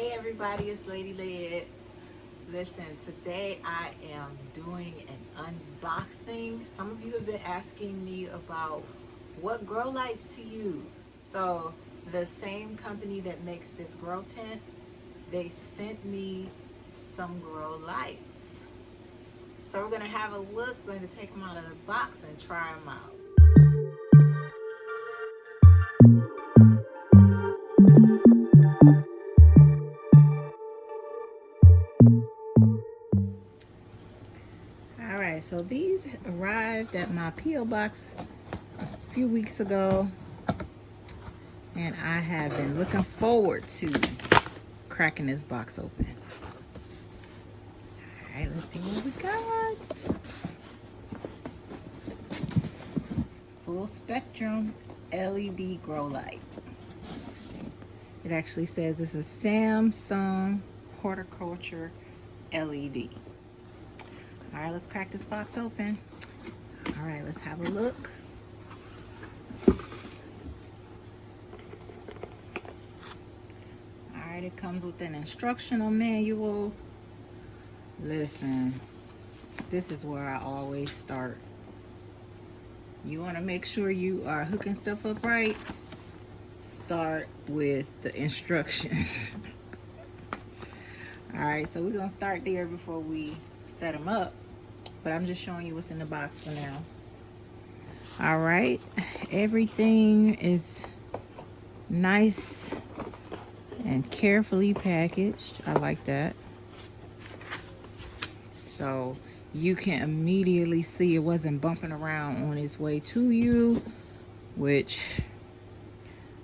Hey everybody, it's Lady Led. Listen, today I am doing an unboxing. Some of you have been asking me about what grow lights to use. So the same company that makes this grow tent, they sent me some grow lights. So we're gonna have a look, we're gonna take them out of the box and try them out. All right, so these arrived at my P.O. box a few weeks ago, and I have been looking forward to cracking this box open. All right, let's see what we got. Full spectrum LED grow light. It actually says it's a Samsung horticulture LED. All right, let's crack this box open. All right, let's have a look. All right, it comes with an instructional manual. Listen, this is where I always start. You want to make sure you are hooking stuff up right. Start with the instructions. All right, so we're gonna start there before we set them up, but I'm just showing you what's in the box for now. All right, everything is nice and carefully packaged. I like that. So you can immediately see it wasn't bumping around on its way to you, which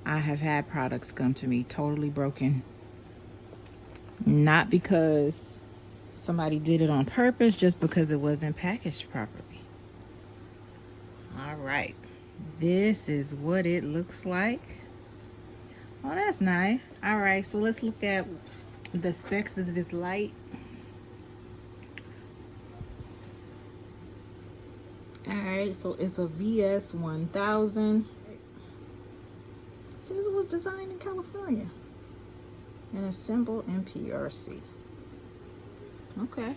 I have had products come to me totally broken. Not because somebody did it on purpose, just because it wasn't packaged properly. All right, this is what it looks like. Oh, that's nice. All right, so let's look at the specs of this light. All right, so it's a VS1000. It says it was designed in California and assembled in PRC. Okay.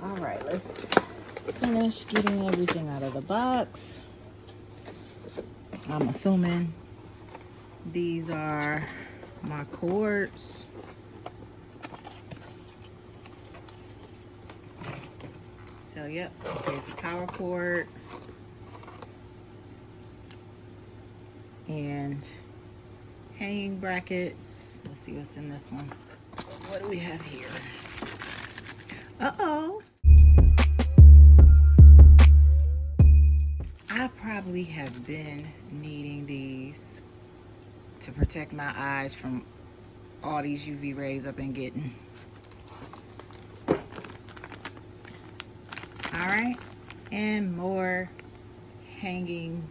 All right, let's finish getting everything out of the box. I'm assuming these are my cords. So, yep, there's the power cord. And hanging brackets. Let's see what's in this one. What do we have here? Uh-oh. I probably have been needing these to protect my eyes from all these UV rays I've been getting. All right, and more hanging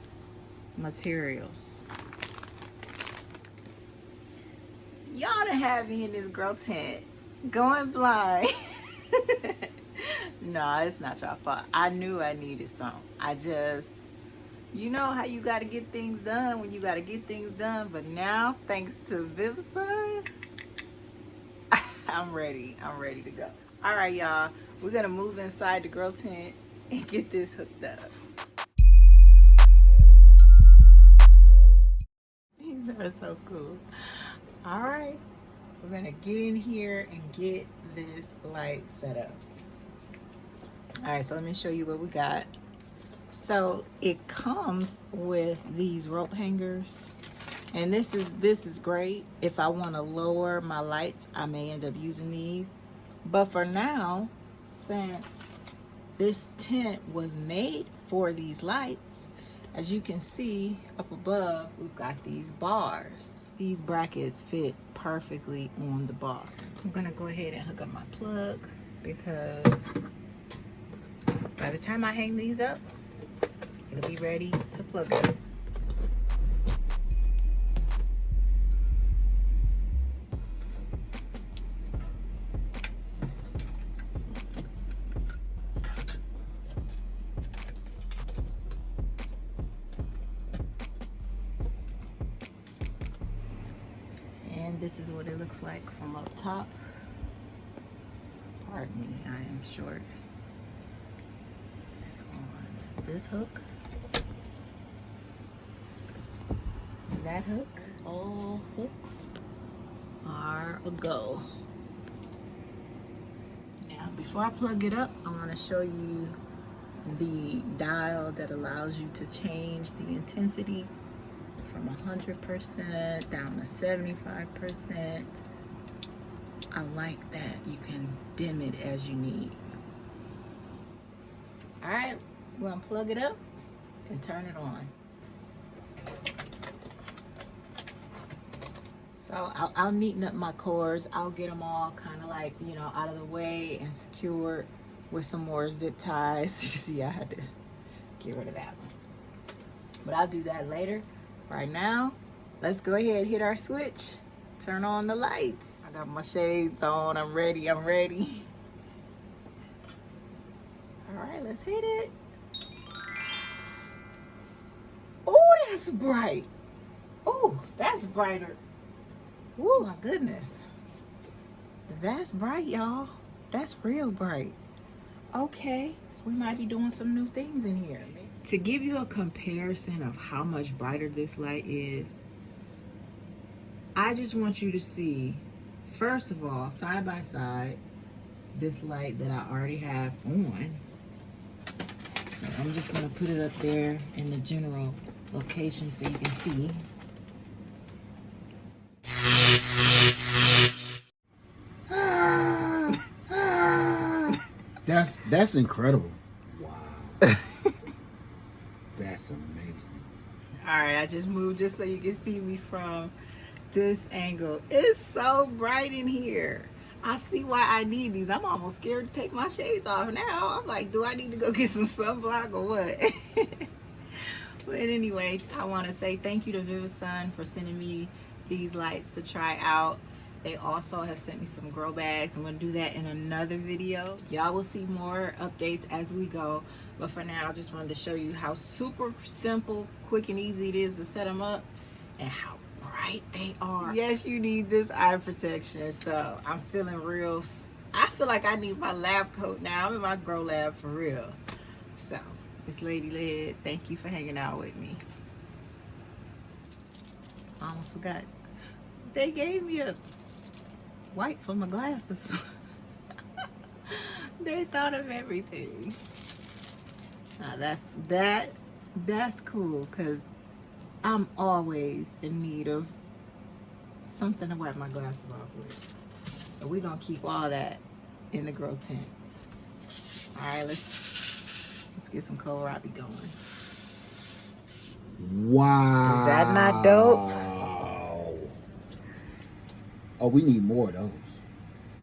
materials. Y'all done have me in this grow tent going blind. No, it's not y'all fault. I knew I needed some. I just, you know how you got to get things done when you got to get things done. But now, thanks to Vivosun, I'm ready. I'm ready to go. All right, y'all. We're going to move inside the grow tent and get this hooked up. These are so cool. All right. We're going to get in here and get this light set up. All right, so let me show you what we got. So it comes with these rope hangers, and this is great. If I want to lower my lights, I may end up using these. But for now, since this tent was made for these lights, as you can see up above, we've got these bars. These brackets fit perfectly on the bar. I'm gonna go ahead and hook up my plug because by the time I hang these up, it'll be ready to plug it. And this is what it looks like from up top. Pardon me, I am short. It's on this hook, that hook. All hooks are a go. Now, before I plug it up, I want to show you the dial that allows you to change the intensity from 100% down to 75%. I like that. You can dim it as you need. All right, we're gonna plug it up and turn it on. So I'll neaten up my cords. I'll get them all kind of like, you know, out of the way and secured with some more zip ties. You see, I had to get rid of that one. But I'll do that later. Right now, let's go ahead and hit our switch. Turn on the lights. I got my shades on. I'm ready. All right, let's hit it. Oh, that's bright. Oh, that's brighter. Oh, my goodness. That's bright, y'all. That's real bright. Okay, we might be doing some new things in here. To give you a comparison of how much brighter this light is, I just want you to see, first of all, side by side, this light that I already have on. So I'm just gonna put it up there in the general location so you can see. That's incredible. Wow. That's amazing. All right, I just moved just so you can see me from this angle. It's so bright in here. I see why I need these. I'm almost scared to take my shades off now. I'm like, do I need to go get some sunblock or what? But anyway, I want to say thank you to Vivosun for sending me these lights to try out. They also have sent me some grow bags. I'm going to do that in another video. Y'all will see more updates as we go. But for now, I just wanted to show you how super simple, quick, and easy it is to set them up and how bright they are. Yes, you need this eye protection. So I'm feeling real. I feel like I need my lab coat now. I'm in my grow lab for real. So it's Lady Led. Thank you for hanging out with me. I almost forgot. They gave me a white for my glasses. They thought of everything. Now that's cool, because I'm always in need of something to wipe my glasses off with. So we're gonna keep all that in the grow tent. All right, let's get some kohlrabi going. Wow. Is that not dope? Oh, we need more of those.